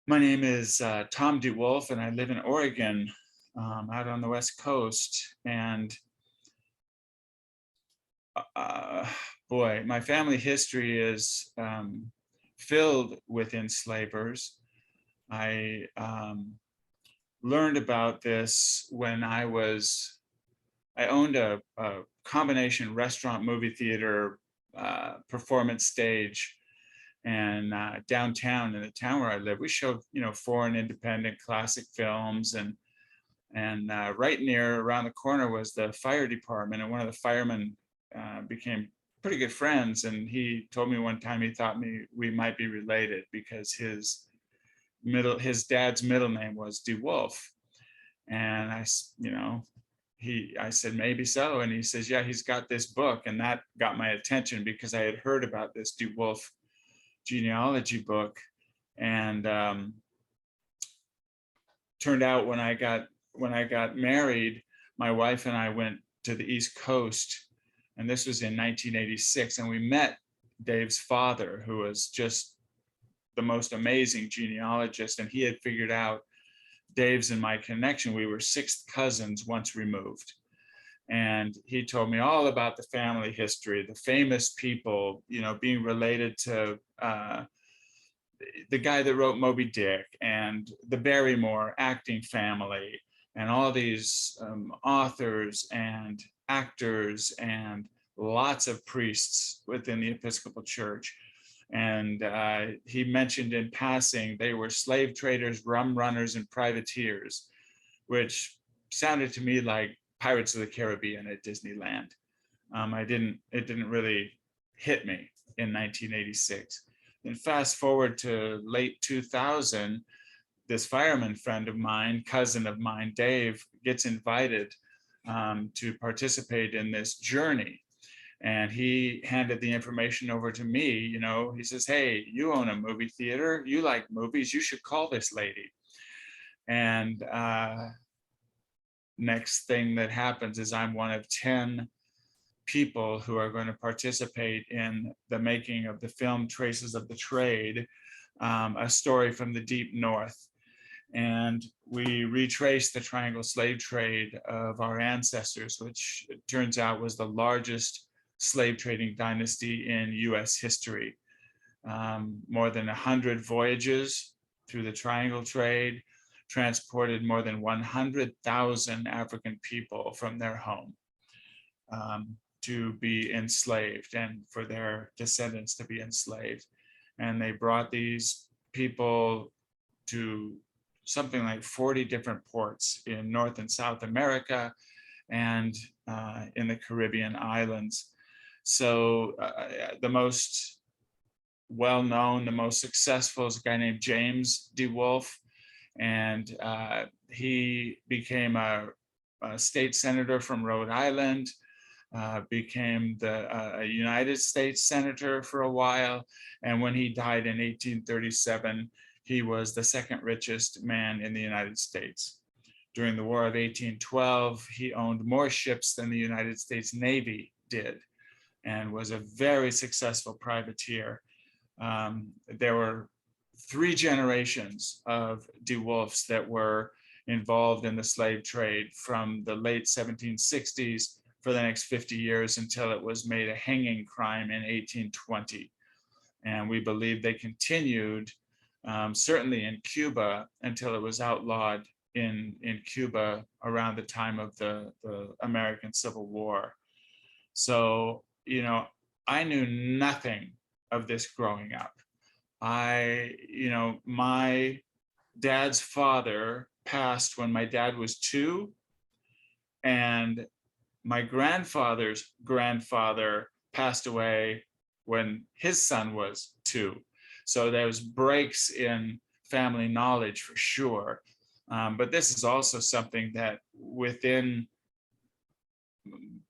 My name is Tom DeWolf, and I live in Oregon, out on the West Coast. And uh, boy, my family history is filled with enslavers. I learned about this when I owned a combination restaurant, movie theater, performance stage, and downtown in the town where I live, we showed foreign independent classic films, and right near around the corner was the fire department, and one of the firemen became pretty good friends, and he told me one time he thought we might be related because his dad's middle name was DeWolf, and I said maybe so, and he says yeah, he's got this book, and that got my attention because I had heard about this DeWolf genealogy book. And turned out when I got married, my wife and I went to the East Coast, and this was in 1986, and we met Dave's father, who was just the most amazing genealogist, and he had figured out Dave's and my connection. We were sixth cousins once removed. And he told me all about the family history, the famous people, being related to the guy that wrote Moby Dick and the Barrymore acting family, and all these authors and actors and lots of priests within the Episcopal Church. And he mentioned in passing they were slave traders, rum runners, and privateers, which sounded to me like Pirates of the Caribbean at Disneyland. It didn't really hit me in 1986. Then fast forward to late 2000, this fireman friend of mine, cousin of mine, Dave, gets invited to participate in this journey. And he handed the information over to me. He says, hey, you own a movie theater, you like movies, you should call this lady. And next thing that happens is I'm one of 10 people who are going to participate in the making of the film Traces of the Trade, a story from the deep north. And we retrace the triangle slave trade of our ancestors, which it turns out was the largest slave trading dynasty in US history. More than 100 voyages through the triangle trade transported more than 100,000 African people from their home to be enslaved and for their descendants to be enslaved. And they brought these people to something like 40 different ports in North and South America and in the Caribbean islands. So the most well-known, the most successful is a guy named James DeWolf, and he became a state senator from Rhode Island, became a United States senator for a while, and when he died in 1837, he was the second richest man in the United States. During the War of 1812, he owned more ships than the United States Navy did and was a very successful privateer. There were 3 generations of DeWolfs that were involved in the slave trade from the late 1760s for the next 50 years until it was made a hanging crime in 1820. And we believe they continued certainly in Cuba until it was outlawed in Cuba around the time of the American Civil War. So, I knew nothing of this growing up. My dad's father passed when my dad was 2, and my grandfather's grandfather passed away when his son was 2. So there's breaks in family knowledge for sure. But this is also something that within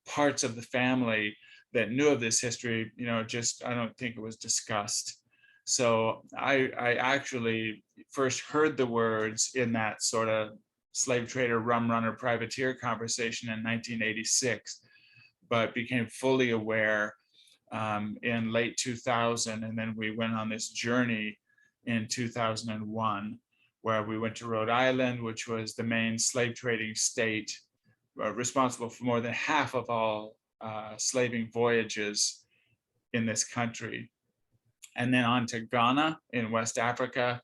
parts of the family that knew of this history, I don't think it was discussed. So I actually first heard the words in that sort of slave trader, rum runner, privateer conversation in 1986, but became fully aware in late 2000. And then we went on this journey in 2001. where we went to Rhode Island, which was the main slave trading state, responsible for more than half of all slaving voyages in this country. And then on to Ghana in West Africa,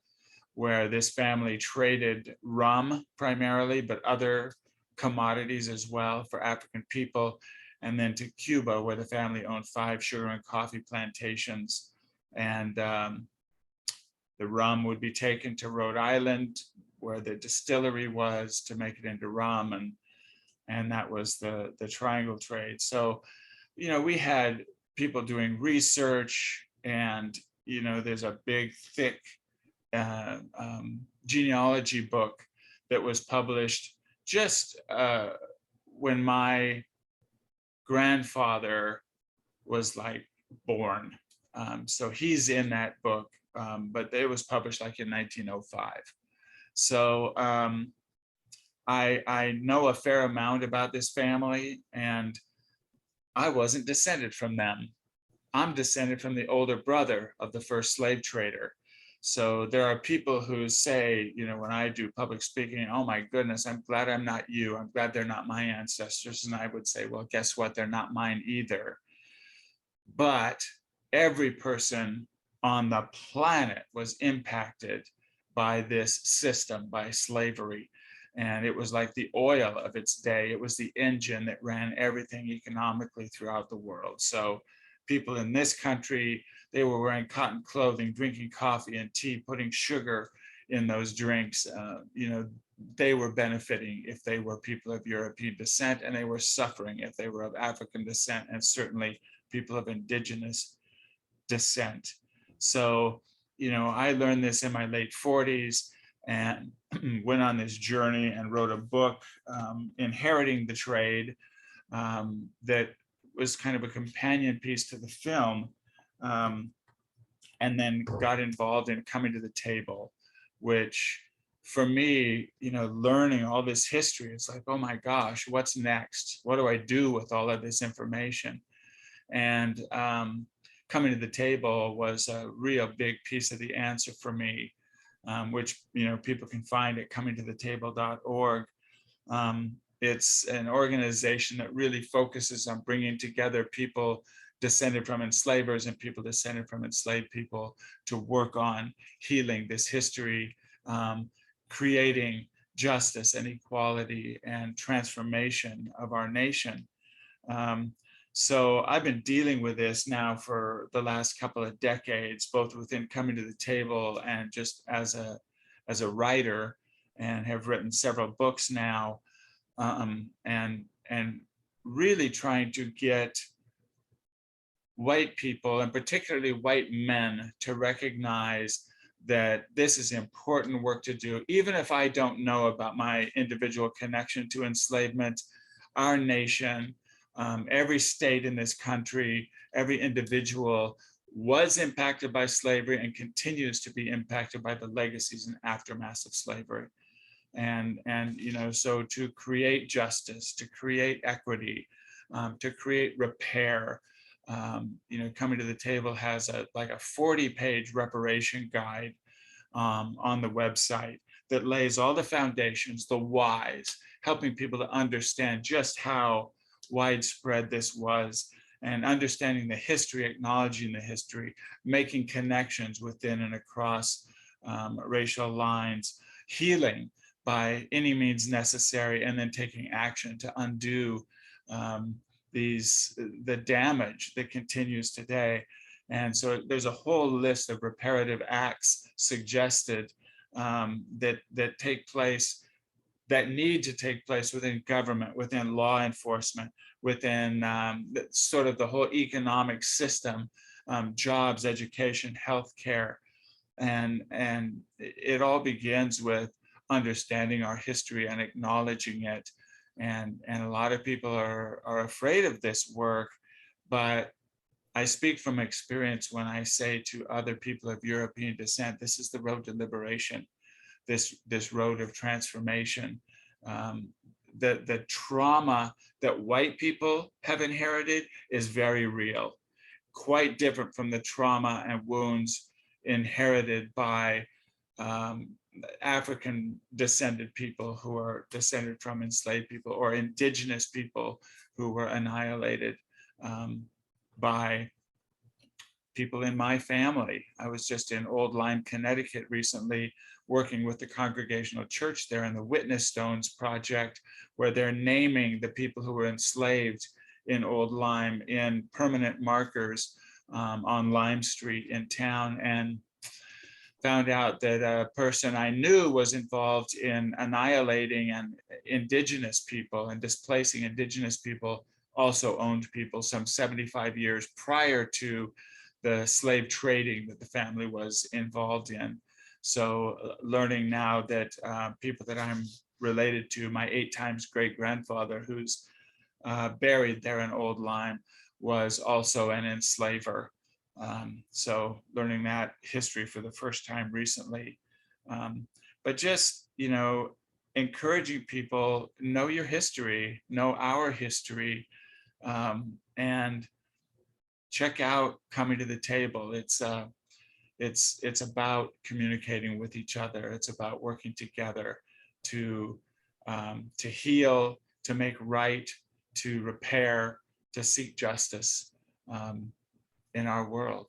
where this family traded rum primarily, but other commodities as well for African people. And then to Cuba, where the family owned 5 sugar and coffee plantations. And the rum would be taken to Rhode Island, where the distillery was, to make it into rum. And that was the triangle trade. So, you know, we had people doing research, and, you know, there's a big, thick genealogy book that was published just when my grandfather was like born. So he's in that book, but it was published like in 1905. So I know a fair amount about this family, and I wasn't descended from them. I'm descended from the older brother of the first slave trader. So there are people who say, you know, when I do public speaking, oh my goodness, I'm glad I'm not you. I'm glad they're not my ancestors. And I would say, well, guess what? They're not mine either. But every person on the planet was impacted by this system, by slavery. And it was like the oil of its day. It was the engine that ran everything economically throughout the world. So people in this country, they were wearing cotton clothing, drinking coffee and tea, putting sugar in those drinks. You know, they were benefiting if they were people of European descent, and they were suffering if they were of African descent, and certainly people of indigenous descent. So, you know, I learned this in my late 40s and went on this journey and wrote a book, Inheriting the Trade, that was kind of a companion piece to the film, and then got involved in Coming to the Table, which for me, you know, learning all this history, it's like, oh my gosh, what's next? What do I do with all of this information? And Coming to the Table was a real big piece of the answer for me, which, you know, people can find at comingtothetable.org. It's an organization that really focuses on bringing together people descended from enslavers and people descended from enslaved people to work on healing this history, creating justice and equality and transformation of our nation. So I've been dealing with this now for the last couple of decades, both within Coming to the Table and just as a writer, and have written several books now, and really trying to get white people, and particularly white men, to recognize that this is important work to do. Even if I don't know about my individual connection to enslavement, our nation, every state in this country, every individual was impacted by slavery and continues to be impacted by the legacies and aftermaths of slavery. And you know, so to create justice, to create equity, to create repair, you know, Coming to the Table has like a 40-page reparation guide on the website that lays all the foundations, the whys, helping people to understand just how widespread this was, and understanding the history, acknowledging the history, making connections within and across racial lines, healing by any means necessary, and then taking action to undo the damage that continues today. And so there's a whole list of reparative acts suggested that take place, that need to take place within government, within law enforcement, within sort of the whole economic system, jobs, education, healthcare. And it all begins with understanding our history and acknowledging it. And a lot of people are afraid of this work, but I speak from experience when I say to other people of European descent, this is the road to liberation, this road of transformation. The trauma that white people have inherited is very real, quite different from the trauma and wounds inherited by African descended people who are descended from enslaved people, or indigenous people who were annihilated by people in my family. I was just in Old Lyme, Connecticut recently, working with the Congregational Church there in the Witness Stones Project, where they're naming the people who were enslaved in Old Lyme in permanent markers on Lime Street in town, and found out that a person I knew was involved in annihilating and indigenous people and displacing indigenous people, also owned people some 75 years prior to the slave trading that the family was involved in. So learning now that people that I'm related to, my 8 times great grandfather, who's buried there in Old Lyme, was also an enslaver. So learning that history for the first time recently. But just, encouraging people, know your history, know our history, and check out Coming to the Table. It's about communicating with each other. It's about working together to heal, to make right, to repair, to seek justice in our world.